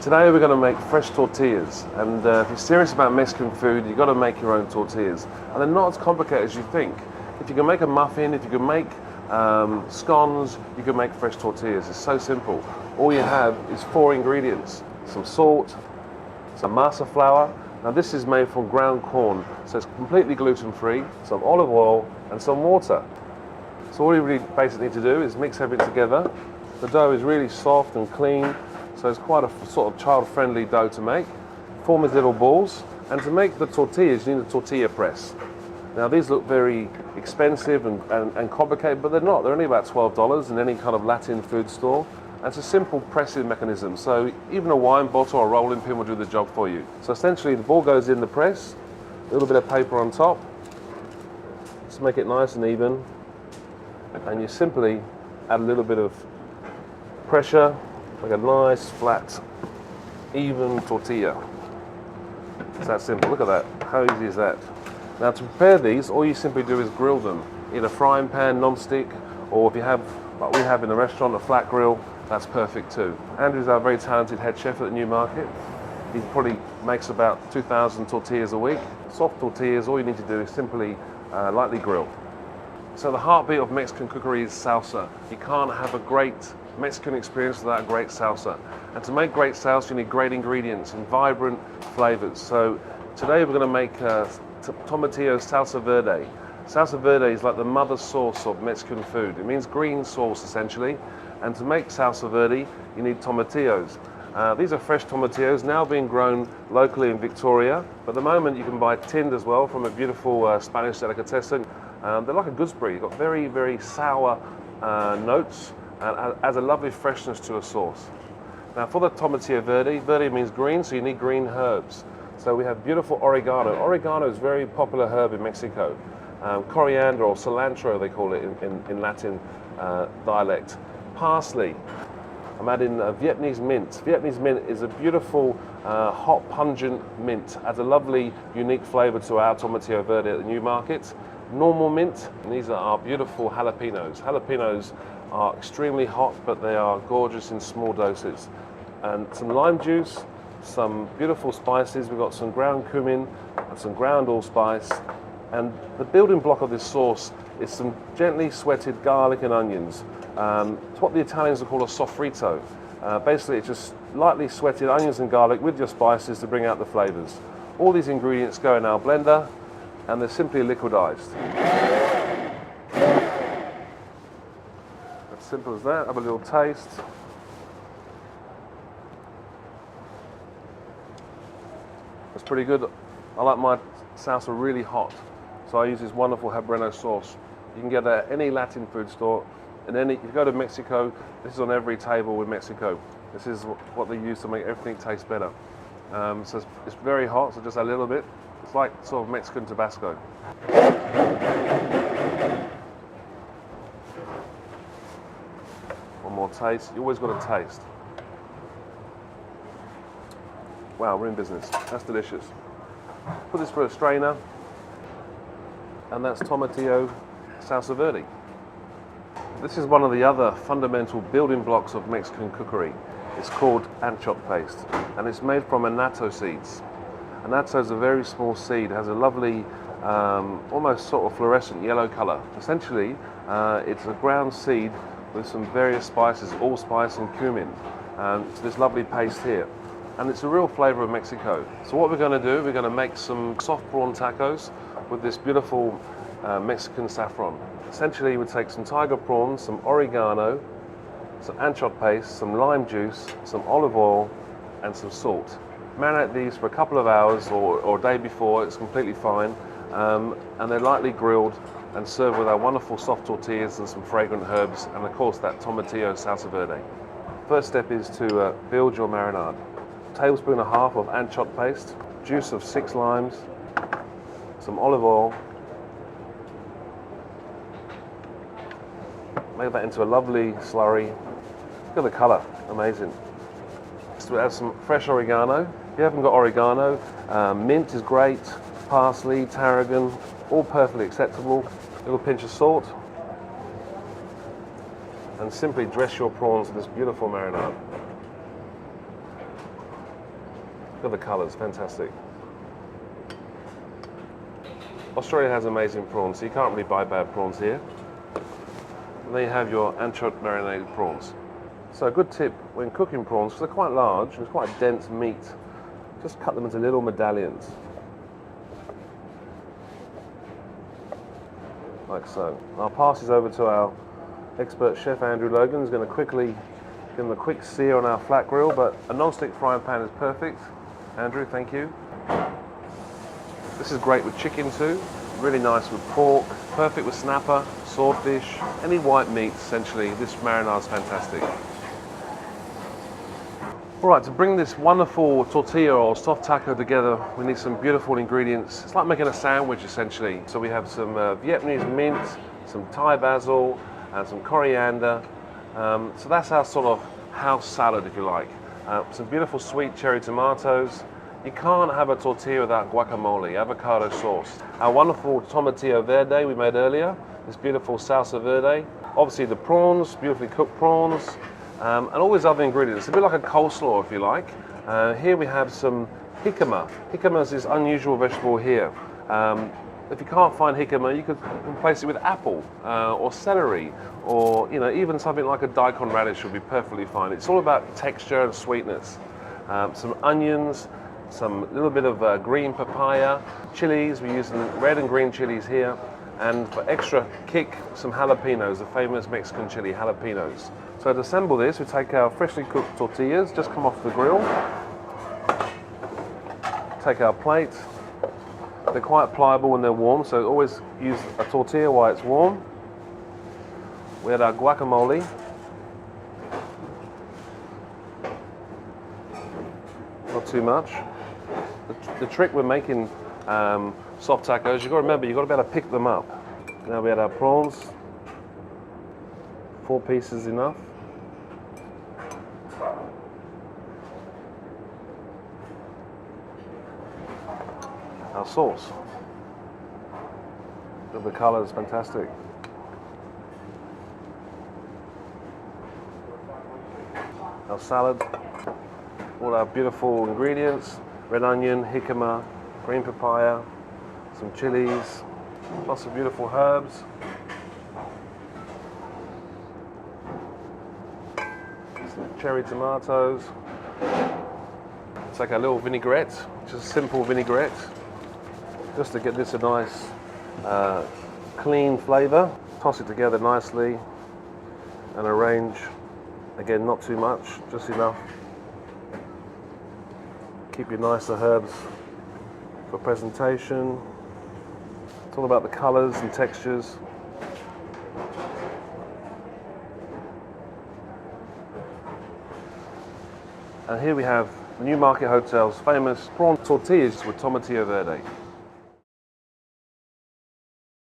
Today we're going to make fresh tortillas, and if you're serious about Mexican food, you've got to make your own tortillas. And they're not as complicated as you think. If you can make a muffin, if you can make scones, you can make fresh tortillas. It's so simple. All you have is 4 ingredients: some salt, some masa flour. Now this is made from ground corn, so it's completely gluten-free, some olive oil and some water. So all you really basically need to do is mix everything together. The dough is really soft and clean, so it's quite a sort of child-friendly dough to make. Form these little balls, and to make the tortillas you need a tortilla press. Now these look very expensive and complicated, but they're not. They're only about $12 in any kind of Latin food store. And it's a simple pressing mechanism, so even a wine bottle or a rolling pin will do the job for you. So essentially the ball goes in the press, a little bit of paper on top, just make it nice and even, and you simply add a little bit of pressure, like a nice, flat, even tortilla. It's that simple. Look at that. How easy is that? Now to prepare these, all you simply do is grill them in a frying pan, non-stick, or if you have, like we have in the restaurant, a flat grill, that's perfect too. Andrew's our very talented head chef at the New Market. He probably makes about 2,000 tortillas a week. Soft tortillas, all you need to do is simply lightly grill. So the heartbeat of Mexican cookery is salsa. You can't have a great Mexican experience without a great salsa. And to make great salsa, you need great ingredients and vibrant flavors. So today we're going to make tomatillo salsa verde. Salsa verde is like the mother sauce of Mexican food. It means green sauce essentially. And to make salsa verde, you need tomatillos. These are fresh tomatillos now being grown locally in Victoria. But at the moment you can buy tinned as well from a beautiful Spanish delicatessen. They're like a gooseberry. You've got very, very sour notes and adds a lovely freshness to a sauce. Now for the tomatillo verde, verde means green, so you need green herbs. So we have beautiful oregano. Oregano is a very popular herb in Mexico. Coriander or cilantro they call it in Latin dialect. Parsley. I'm adding Vietnamese mint. Vietnamese mint is a beautiful, hot, pungent mint. Adds a lovely, unique flavor to our tomatillo verde at the New Market. Normal mint, and these are our beautiful jalapenos. Jalapenos are extremely hot, but they are gorgeous in small doses. And some lime juice, some beautiful spices. We've got some ground cumin and some ground allspice. And the building block of this sauce is some gently sweated garlic and onions. It's what the Italians will call a sofrito. Basically, it's just lightly sweated onions and garlic with your spices to bring out the flavors. All these ingredients go in our blender, and they're simply liquidized. As simple as that. Have a little taste. It's pretty good. I like my salsa really hot, so I use this wonderful Habanero sauce. You can get that at any Latin food store. And then if you go to Mexico, this is on every table in Mexico. This is what they use to make everything taste better. So it's very hot, so just a little bit. It's like sort of Mexican Tabasco. One more taste. You always got to taste. Wow, we're in business. That's delicious. Put this through a strainer, and that's tomatillo salsa verde. This is one of the other fundamental building blocks of Mexican cookery. It's called anchovies paste, and it's made from annatto seeds. Annatto is a very small seed, has a lovely, almost sort of fluorescent yellow color. Essentially, it's a ground seed with some various spices, allspice and cumin. It's this lovely paste here. And it's a real flavor of Mexico. So what we're going to do, we're going to make some soft prawn tacos with this beautiful Mexican saffron. Essentially, you would take some tiger prawns, some oregano, some anchovy paste, some lime juice, some olive oil, and some salt. Marinate these for a couple of hours or a day before, it's completely fine. And they're lightly grilled and served with our wonderful soft tortillas and some fragrant herbs, and of course that tomatillo salsa verde. First step is to build your marinade. Tablespoon and a half of anchovy paste, juice of 6 limes, some olive oil. Make that into a lovely slurry. Look at the colour, amazing. So we add some fresh oregano. If you haven't got oregano, mint is great, parsley, tarragon, all perfectly acceptable. A little pinch of salt. And simply dress your prawns with this beautiful marinade. Look at the colours, fantastic. Australia has amazing prawns, so you can't really buy bad prawns here. And there you have your anchovy marinated prawns. So a good tip when cooking prawns, because they're quite large and it's quite dense meat, just cut them into little medallions. Like so. I'll pass these over to our expert chef Andrew Logan, who's going to quickly give them a quick sear on our flat grill, but a non-stick frying pan is perfect. Andrew, thank you. This is great with chicken too, really nice with pork, perfect with snapper, swordfish, any white meat essentially. This marinade is fantastic. Alright, to bring this wonderful tortilla or soft taco together, we need some beautiful ingredients. It's like making a sandwich essentially. So we have some Vietnamese mint, some Thai basil, and some coriander. So that's our sort of house salad, if you like. Some beautiful sweet cherry tomatoes. You can't have a tortilla without guacamole, avocado sauce. Our wonderful tomatillo verde we made earlier, this beautiful salsa verde. Obviously the prawns, beautifully cooked prawns. And all these other ingredients, a bit like a coleslaw if you like. Here we have some jicama. Jicama is this unusual vegetable here. If you can't find jicama, you could replace it with apple or celery, or even something like a daikon radish would be perfectly fine. It's all about texture and sweetness. Some onions, some little bit of green papaya, chilies. We're using red and green chilies here, and for extra kick, some jalapenos, the famous Mexican chili jalapenos. So to assemble this, we take our freshly cooked tortillas, just come off the grill. Take our plate. They're quite pliable when they're warm, so always use a tortilla while it's warm. We add our guacamole. Not too much. The trick when making soft tacos, you've got to remember, you've got to be able to pick them up. Now we add our prawns. 4 pieces enough. Our sauce. The colour is fantastic. Our salad. All our beautiful ingredients. Red onion, jicama, green papaya, some chilies, lots of beautiful herbs. Some cherry tomatoes. It's like a little vinaigrette, just simple vinaigrette, just to get this a nice clean flavour. Toss it together nicely and arrange, again not too much, just enough. Keep your nicer herbs for presentation. It's all about the colours and textures. And here we have the Newmarket Hotel's famous prawn tortillas with tomatillo verde.